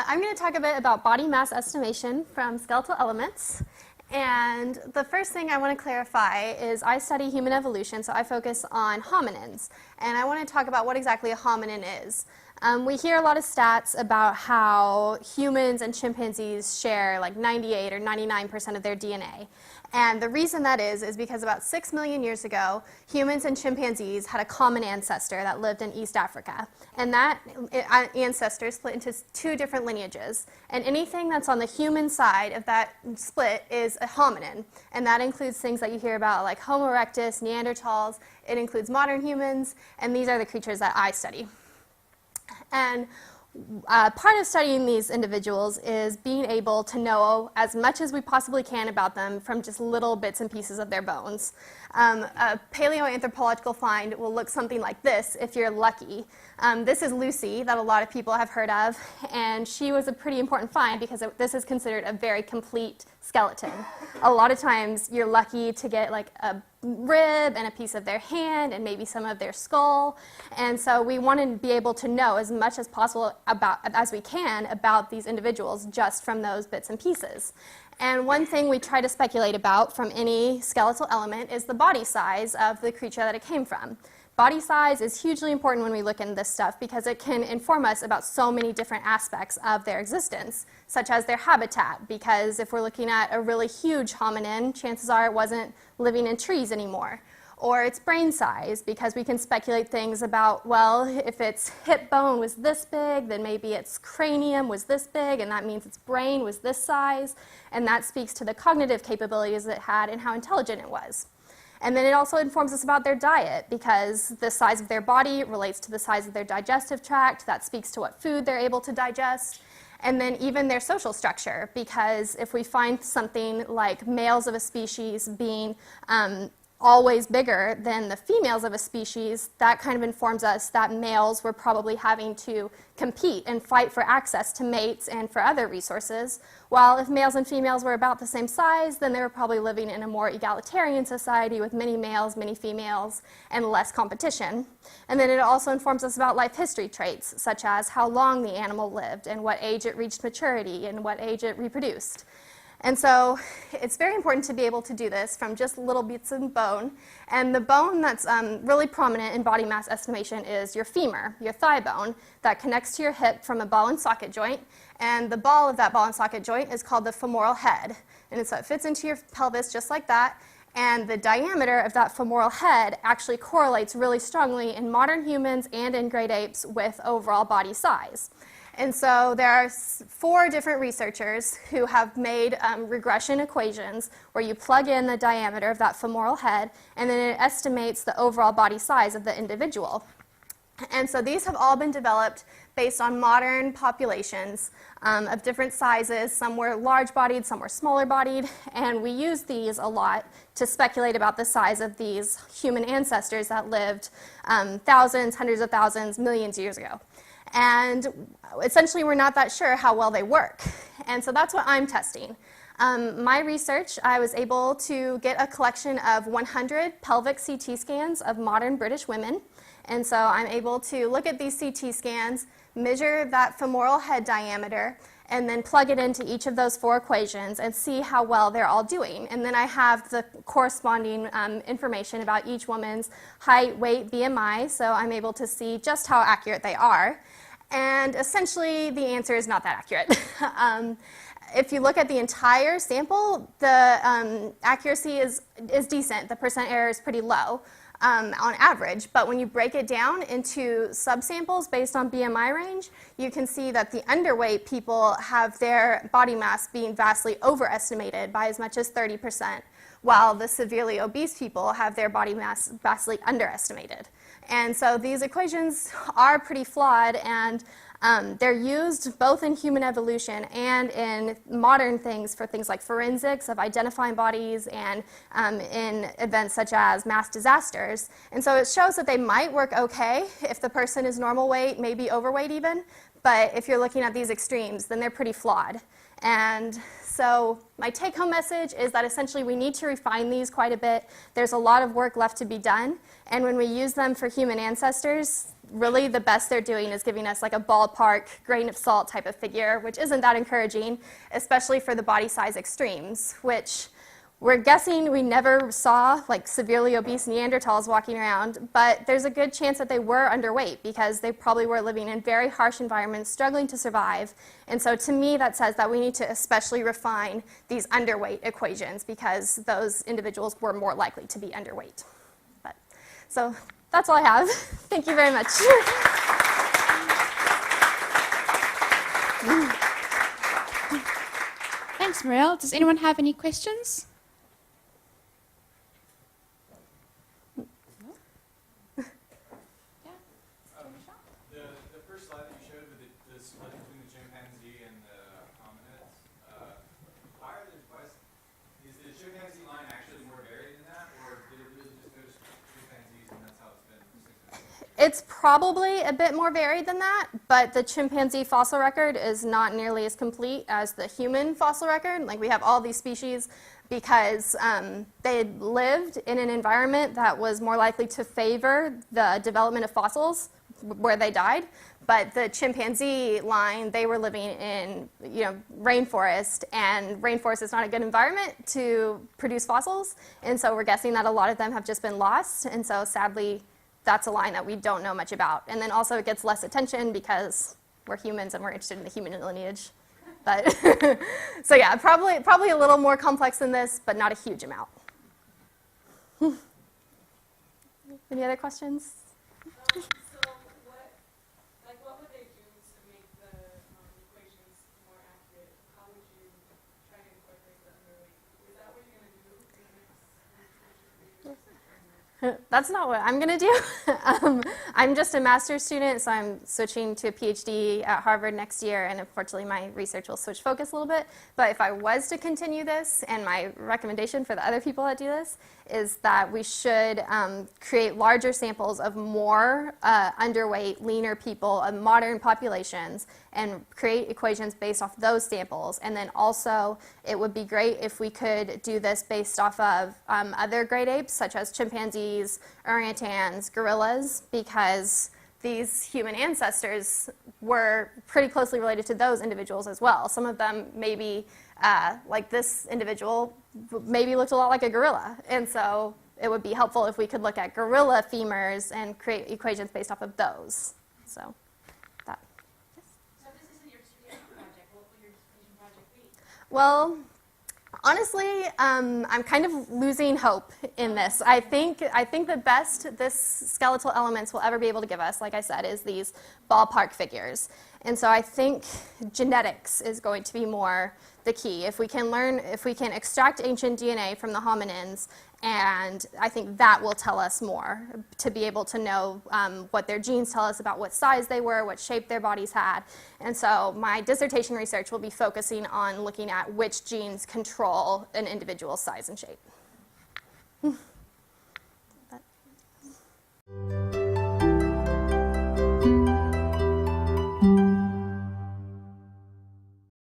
I'm going to talk a bit about body mass estimation from skeletal elements. And the first thing I want to clarify is I study human evolution, so I focus on hominins. And I want to talk about what exactly a hominin is. We hear a lot of stats about how humans and chimpanzees share like 98 or 99% of their DNA. And the reason that is because about 6 million years ago, humans and chimpanzees had a common ancestor that lived in East Africa. And that ancestor split into 2 different lineages. And anything that's on the human side of that split is a hominin. And that includes things that you hear about like Homo erectus, Neanderthals. It includes modern humans. And these are the creatures that I study. And part of studying these individuals is being able to know as much as we possibly can about them from just little bits and pieces of their bones. A paleoanthropological find will look something like this if you're lucky. This is Lucy, that a lot of people have heard of, and she was a pretty important find because this is considered a very complete skeleton. A lot of times you're lucky to get like a rib and a piece of their hand and maybe some of their skull, and so we want to be able to know as much as possible as we can about these individuals just from those bits and pieces. And one thing we try to speculate about from any skeletal element is the body size of the creature that it came from. Body size is hugely important when we look into this stuff because it can inform us about so many different aspects of their existence, such as their habitat, because if we're looking at a really huge hominin, chances are it wasn't living in trees anymore. Or its brain size, because we can speculate things about, well, if its hip bone was this big, then maybe its cranium was this big, and that means its brain was this size, and that speaks to the cognitive capabilities it had and how intelligent it was. And then it also informs us about their diet, because the size of their body relates to the size of their digestive tract. That speaks to what food they're able to digest. And then even their social structure, because if we find something like males of a species being always bigger than the females of a species, that kind of informs us that males were probably having to compete and fight for access to mates and for other resources, while if males and females were about the same size, then they were probably living in a more egalitarian society with many males, many females, and less competition. And then it also informs us about life history traits, such as how long the animal lived and what age it reached maturity and what age it reproduced. And so it's very important to be able to do this from just little bits of bone. And the bone that's really prominent in body mass estimation is your femur, your thigh bone, that connects to your hip from a ball and socket joint. And the ball of that ball and socket joint is called the femoral head. And so it fits into your pelvis just like that. And the diameter of that femoral head actually correlates really strongly in modern humans and in great apes with overall body size. And so there are 4 different researchers who have made regression equations where you plug in the diameter of that femoral head, and then it estimates the overall body size of the individual. And so these have all been developed based on modern populations of different sizes. Some were large-bodied, some were smaller-bodied, and we use these a lot to speculate about the size of these human ancestors that lived thousands, hundreds of thousands, millions of years ago. And essentially, we're not that sure how well they work. And so that's what I'm testing. My research, I was able to get a collection of 100 pelvic CT scans of modern British women. And so I'm able to look at these CT scans, measure that femoral head diameter, and then plug it into each of those 4 equations and see how well they're all doing. And then I have the corresponding information about each woman's height, weight, BMI, so I'm able to see just how accurate they are. And essentially, the answer is not that accurate. If you look at the entire sample, the accuracy is decent. The percent error is pretty low on average. But when you break it down into subsamples based on BMI range, you can see that the underweight people have their body mass being vastly overestimated by as much as 30%, while the severely obese people have their body mass vastly underestimated. And so these equations are pretty flawed, and they're used both in human evolution and in modern things for things like forensics of identifying bodies and in events such as mass disasters. And so it shows that they might work okay if the person is normal weight, maybe overweight even, But if you're looking at these extremes, then they're pretty flawed. And so my take-home message is that essentially we need to refine these quite a bit. There's a lot of work left to be done. And when we use them for human ancestors, really the best they're doing is giving us like a ballpark, grain of salt type of figure, which isn't that encouraging, especially for the body size extremes, which we're guessing we never saw like severely obese Neanderthals walking around, but there's a good chance that they were underweight because they probably were living in very harsh environments, struggling to survive. And so to me, that says that we need to especially refine these underweight equations because those individuals were more likely to be underweight. So that's all I have. Thank you very much. Thanks, Mariel. Does anyone have any questions? The first slide that you showed with the split between the chimpanzee and the hominids, is the chimpanzee line actually more varied than that, or did it really just go to chimpanzees and that's how it's been for 600 years? It's probably a bit more varied than that, but the chimpanzee fossil record is not nearly as complete as the human fossil record. Like we have all these species because they had lived in an environment that was more likely to favor the development of fossils where they died. But the chimpanzee line, they were living in rainforest, and rainforest is not a good environment to produce fossils. And so we're guessing that a lot of them have just been lost. And so sadly, that's a line that we don't know much about. And then also it gets less attention because we're humans and we're interested in the human lineage. But so yeah, probably a little more complex than this, but not a huge amount. Any other questions? So what would they do to make the equations more accurate? How would you try to incorporate the underweight? Is that what you're going to do in the next? That's not what I'm going to do. I'm just a master's student, so I'm switching to a PhD at Harvard next year, and unfortunately my research will switch focus a little bit. But if I was to continue this, and my recommendation for the other people that do this, is that we should create larger samples of more underweight, leaner people of modern populations and create equations based off those samples. And then also, it would be great if we could do this based off of other great apes, such as chimpanzees, orangutans, gorillas, because these human ancestors were pretty closely related to those individuals as well. Some of them maybe, like this individual, maybe looked a lot like a gorilla. And so it would be helpful if we could look at gorilla femurs and create equations based off of those. So that. Yes. So this isn't your dissertation project. What will your dissertation project be? Well, honestly, I'm kind of losing hope in this. I think the best this skeletal elements will ever be able to give us, like I said, is these ballpark figures. And so I think genetics is going to be more the key. If we can extract ancient DNA from the hominins, and I think that will tell us more to be able to know what their genes tell us about what size they were, what shape their bodies had. And so my dissertation research will be focusing on looking at which genes control an individual's size and shape.